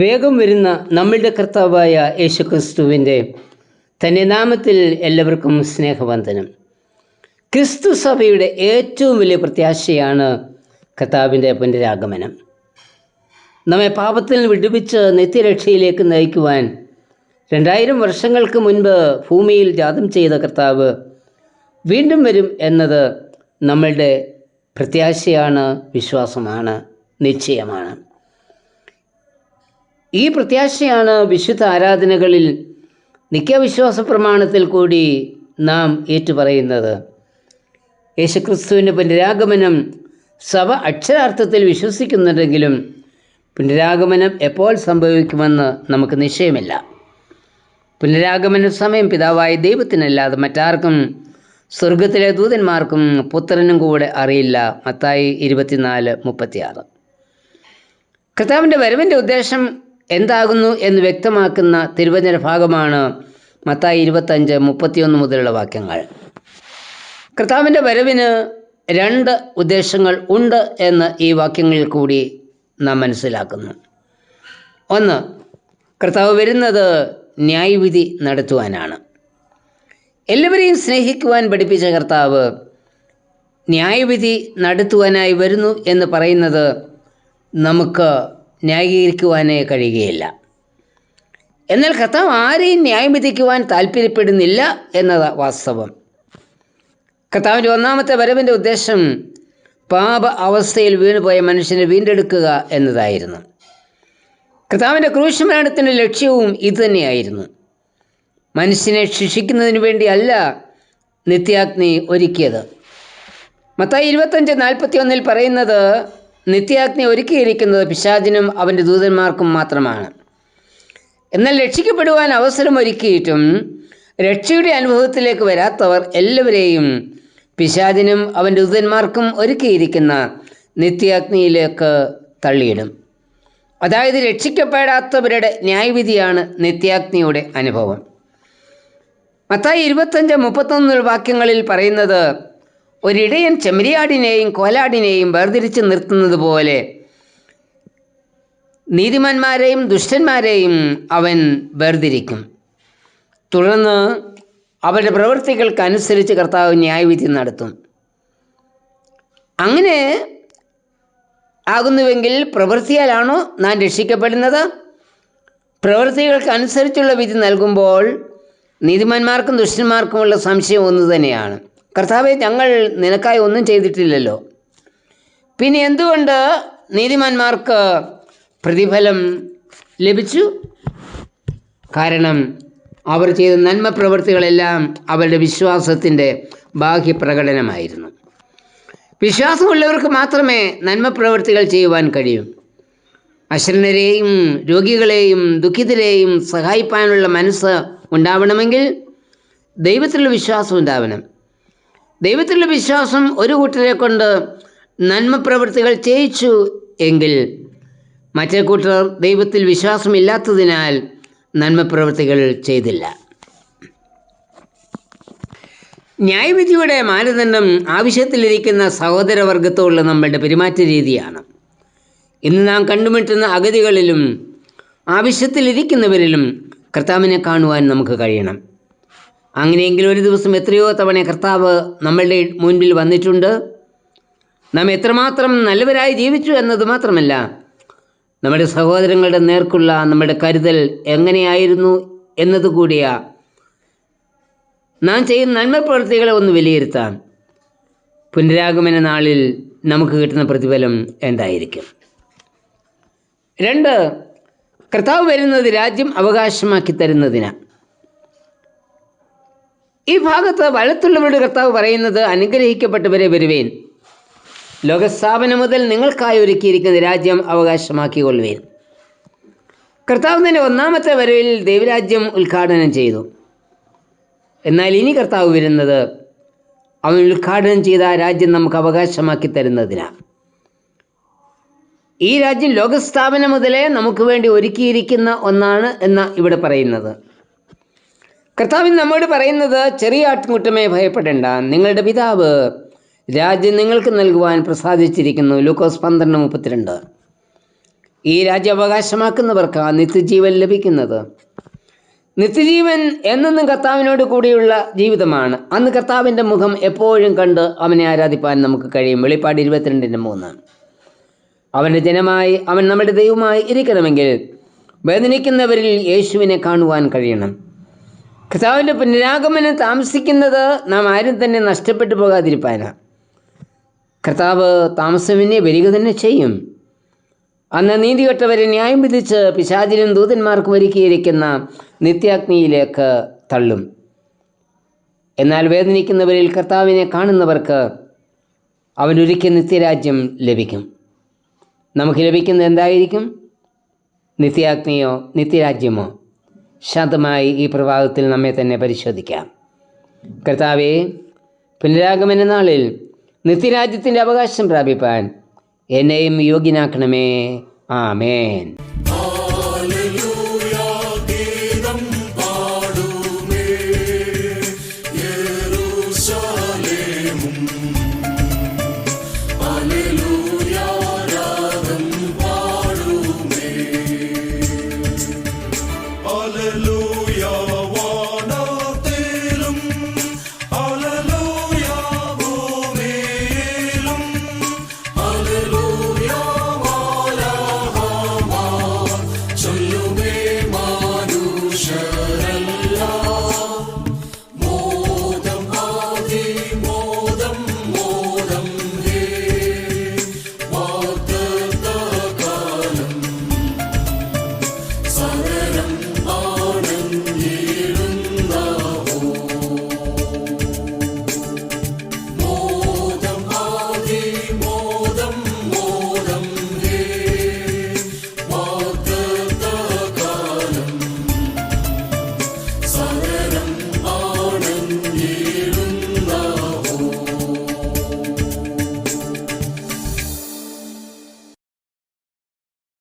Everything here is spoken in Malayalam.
വേഗം വരുന്ന നമ്മളുടെ കർത്താവായ യേശുക്രിസ്തുവിൻ്റെ തൻ്റെ നാമത്തിൽ എല്ലാവർക്കും സ്നേഹവന്ദനം. ക്രിസ്തു സഭയുടെ ഏറ്റവും വലിയ പ്രത്യാശയാണ് കർത്താവിൻ്റെ പുനരാഗമനം. നമ്മെ പാപത്തിൽ വിടുവിച്ച് നിത്യരക്ഷയിലേക്ക് നയിക്കുവാൻ 2000 വർഷങ്ങൾക്ക് മുൻപ് ഭൂമിയിൽ ജാതം ചെയ്ത കർത്താവ് വീണ്ടും വരും എന്നത് നമ്മളുടെ പ്രത്യാശയാണ്, വിശ്വാസമാണ്, നിശ്ചയമാണ്. ഈ പ്രത്യാശയാണ് വിശുദ്ധ ആരാധനകളിൽ നിത്യവിശ്വാസ പ്രമാണത്തിൽ കൂടി നാം ഏറ്റുപറയുന്നത്. യേശുക്രിസ്തുവിൻ്റെ പുനരാഗമനം സഭ അക്ഷരാർത്ഥത്തിൽ വിശ്വസിക്കുന്നുണ്ടെങ്കിലും പുനരാഗമനം എപ്പോൾ സംഭവിക്കുമെന്ന് നമുക്ക് നിശ്ചയമില്ല. പുനരാഗമന സമയം പിതാവായ ദൈവത്തിനല്ലാതെ മറ്റാർക്കും, സ്വർഗത്തിലെ ദൂതന്മാർക്കും പുത്രനും കൂടെ അറിയില്ല. മത്തായി 24:36. കർത്താവിൻ്റെ വരവിൻ്റെ ഉദ്ദേശം എന്താകുന്നു എന്ന് വ്യക്തമാക്കുന്ന തിരുവചന ഭാഗമാണ് മത്തായി 25:31 മുതലുള്ള വാക്യങ്ങൾ. കർത്താവിൻ്റെ വരവിന് 2 ഉദ്ദേശങ്ങൾ ഉണ്ട് എന്ന് ഈ വാക്യങ്ങളിൽ കൂടി നാം മനസ്സിലാക്കുന്നു. ഒന്ന്, കർത്താവ് വരുന്നത് ന്യായവിധി നടത്തുവാനാണ്. എല്ലാവരെയും സ്നേഹിക്കുവാൻ പഠിപ്പിച്ച കർത്താവ് ന്യായവിധി നടത്തുവാനായി വരുന്നു എന്ന് പറയുന്നത് നമുക്ക് ന്യായീകരിക്കുവാനേ കഴിയുകയില്ല. എന്നാൽ കർത്താവ് ആരെയും ന്യായം വിധിക്കുവാൻ താല്പര്യപ്പെടുന്നില്ല എന്നത് വാസ്തവം. കർത്താവിൻ്റെ ഒന്നാമത്തെ വരവിൻ്റെ ഉദ്ദേശം പാപ അവസ്ഥയിൽ വീണുപോയ മനുഷ്യനെ വീണ്ടെടുക്കുക എന്നതായിരുന്നു. കർത്താവിൻ്റെ ക്രൂശ് മരണത്തിൻ്റെ ലക്ഷ്യവും ഇതുതന്നെയായിരുന്നു. മനുഷ്യനെ ശിക്ഷിക്കുന്നതിന് വേണ്ടിയല്ല നിത്യാഗ്നി ഒരുക്കിയത്. മത്തായി 25:41 പറയുന്നത് നിത്യാഗ്നി ഒരുക്കിയിരിക്കുന്നത് പിശാചിനും അവൻ്റെ ദൂതന്മാർക്കും മാത്രമാണ്. എന്നാൽ രക്ഷിക്കപ്പെടുവാൻ അവസരം ഒരുക്കിയിട്ടും രക്ഷയുടെ അനുഭവത്തിലേക്ക് വരാത്തവർ എല്ലാവരെയും പിശാചിനും അവൻ്റെ ദൂതന്മാർക്കും ഒരുക്കിയിരിക്കുന്ന നിത്യാഗ്നിയിലേക്ക് തള്ളിയിടും. അതായത് രക്ഷിക്കപ്പെടാത്തവരുടെ ന്യായവിധിയാണ് നിത്യാഗ്നിയുടെ അനുഭവം. മത്തായി 25:31 വാക്യങ്ങളിൽ പറയുന്നത്, ഒരിടയൻ ചെമ്മരിയാടിനെയും കോലാടിനെയും വേർതിരിച്ച് നിർത്തുന്നത് പോലെ നീതിമാന്മാരെയും ദുഷ്ടന്മാരെയും അവൻ വേർതിരിക്കും. തുടർന്ന് അവരുടെ പ്രവൃത്തികൾക്കനുസരിച്ച് കർത്താവ് ന്യായവിധി നടത്തും. അങ്ങനെ ആകുന്നുവെങ്കിൽ പ്രവൃത്തിയാലാണോ നാം രക്ഷിക്കപ്പെടുന്നത്? പ്രവൃത്തികൾക്കനുസരിച്ചുള്ള വിധി നൽകുമ്പോൾ നീതിമാന്മാർക്കും ദുഷ്ടന്മാർക്കുമുള്ള സംശയം ഒന്നു തന്നെയാണ്. കർത്താവെ, ഞങ്ങൾ നിനക്കായി ഒന്നും ചെയ്തിട്ടില്ലല്ലോ, പിന്നെ എന്തുകൊണ്ട് നീതിമാന്മാർക്ക് പ്രതിഫലം ലഭിച്ചു? കാരണം അവർ ചെയ്ത നന്മ പ്രവൃത്തികളെല്ലാം അവരുടെ വിശ്വാസത്തിൻ്റെ ബാഹ്യപ്രകടനമായിരുന്നു. വിശ്വാസമുള്ളവർക്ക് മാത്രമേ നന്മ പ്രവൃത്തികൾ ചെയ്യുവാൻ കഴിയൂ. അശരണരെയും രോഗികളെയും ദുഃഖിതരെയും സഹായിപ്പാനുള്ള മനസ്സ് ഉണ്ടാവണമെങ്കിൽ ദൈവത്തിലുള്ള വിശ്വാസം ഉണ്ടാവണം. ദൈവത്തിലുള്ള വിശ്വാസം ഒരു കൂട്ടരെ കൊണ്ട് നന്മ പ്രവൃത്തികൾ ചെയ്യിച്ചു എങ്കിൽ മറ്റേ കൂട്ടർ ദൈവത്തിൽ വിശ്വാസമില്ലാത്തതിനാൽ നന്മ പ്രവൃത്തികൾ ചെയ്തില്ല. ന്യായവിധിയുടെ മാനദണ്ഡം ആവശ്യത്തിലിരിക്കുന്ന സഹോദരവർഗത്തോടുള്ള നമ്മളുടെ പെരുമാറ്റ രീതിയാണ്. ഇന്ന് നാം കണ്ടുമുട്ടുന്ന അഗതികളിലും ആവശ്യത്തിലിരിക്കുന്നവരിലും കർത്താവിനെ കാണുവാൻ നമുക്ക് കഴിയണം. അങ്ങനെയെങ്കിൽ ഒരു ദിവസം എത്രയോ തവണ കർത്താവ് നമ്മളുടെ മുൻപിൽ വന്നിട്ടുണ്ട്. നാം എത്രമാത്രം നല്ലവരായി ജീവിച്ചു എന്നത് മാത്രമല്ല, നമ്മുടെ സഹോദരങ്ങളുടെ നേർക്കുള്ള നമ്മുടെ കരുതൽ എങ്ങനെയായിരുന്നു എന്നതുകൂടിയാ നാം ചെയ്യുന്ന നന്മ പ്രവൃത്തികളെ ഒന്ന് വിലയിരുത്താം. പുനരാഗമന നാളിൽ നമുക്ക് കിട്ടുന്ന പ്രതിഫലം എന്തായിരിക്കും? 2, കർത്താവ് വരുന്നത് രാജ്യം അവകാശമാക്കി തരുന്നതിനാണ്. ഈ ഭാഗത്ത് വലത്തുള്ളവരുടെ കർത്താവ് പറയുന്നത്, അനുഗ്രഹിക്കപ്പെട്ടവരെ വരുവേൻ, ലോകസ്ഥാപനം മുതൽ നിങ്ങൾക്കായി ഒരുക്കിയിരിക്കുന്ന രാജ്യം അവകാശമാക്കിക്കൊള്ളുവേൻ. കർത്താവ് തന്നെ ഒന്നാമത്തെ വരവിൽ ദൈവരാജ്യം ഉദ്ഘാടനം ചെയ്തു. എന്നാൽ ഇനി കർത്താവ് വരുന്നത് അവൻ ഉദ്ഘാടനം ചെയ്ത ആ രാജ്യം നമുക്ക് അവകാശമാക്കി തരുന്നതിനാണ്. ഈ രാജ്യം ലോകസ്ഥാപനം മുതലേ നമുക്ക് വേണ്ടി ഒരുക്കിയിരിക്കുന്ന ഒന്നാണ് എന്ന് ഇവിടെ പറയുന്നത്. കർത്താവിന് നമ്മോട് പറയുന്നത്, ചെറിയ ആട്ടിൻകൂട്ടമേ ഭയപ്പെടേണ്ട, നിങ്ങളുടെ പിതാവ് രാജ്യം നിങ്ങൾക്ക് നൽകുവാൻ പ്രസാദിച്ചിരിക്കുന്നു. ലൂക്കോസ് 12:32. ഈ രാജ്യം അവകാശമാക്കുന്നവർക്ക് ആ നിത്യജീവൻ ലഭിക്കുന്നത്. നിത്യജീവൻ എന്നെന്നും കർത്താവിനോട് കൂടിയുള്ള ജീവിതമാണ്. അന്ന് കർത്താവിൻ്റെ മുഖം എപ്പോഴും കണ്ട് അവനെ ആരാധിപ്പാൻ നമുക്ക് കഴിയും. വെളിപ്പാട് 22:3. അവൻ്റെ ജനമായി അവൻ നമ്മുടെ ദൈവമായി ഇരിക്കണമെങ്കിൽ വേദനിക്കുന്നവരിൽ യേശുവിനെ കാണുവാൻ കഴിയണം. കർത്താവിൻ്റെ പുനരാഗമനം താമസിക്കുന്നത് നാം ആരും തന്നെ നഷ്ടപ്പെട്ടു പോകാതിരിപ്പാനാണ്. കർത്താവ് താമസമെന്നെ വരിക തന്നെ ചെയ്യും. അന്ന് നീതികെട്ടവരെ ന്യായം വിധിച്ച് പിശാചിനും ദൂതന്മാർക്കും ഒരുക്കിയിരിക്കുന്ന നിത്യാഗ്നിയിലേക്ക് തള്ളും. എന്നാൽ വേദനിക്കുന്നവരിൽ കർത്താവിനെ കാണുന്നവർക്ക് അവനൊരുക്കിയ നിത്യരാജ്യം ലഭിക്കും. നമുക്ക് ലഭിക്കുന്നത് എന്തായിരിക്കും? നിത്യാഗ്നിയോ നിത്യരാജ്യമോ? ശാന്തമായി ഈ പ്രഭാതത്തിൽ നമ്മെ തന്നെ പരിശോധിക്കാം. കർത്താവേ, പുനരാഗമന നാളിൽ നിത്യരാജ്യത്തിൻ്റെ അവകാശം പ്രാപിപ്പാൻ എന്നെയും യോഗ്യനാക്കണമേ. ആമേൻ. യേശുവേ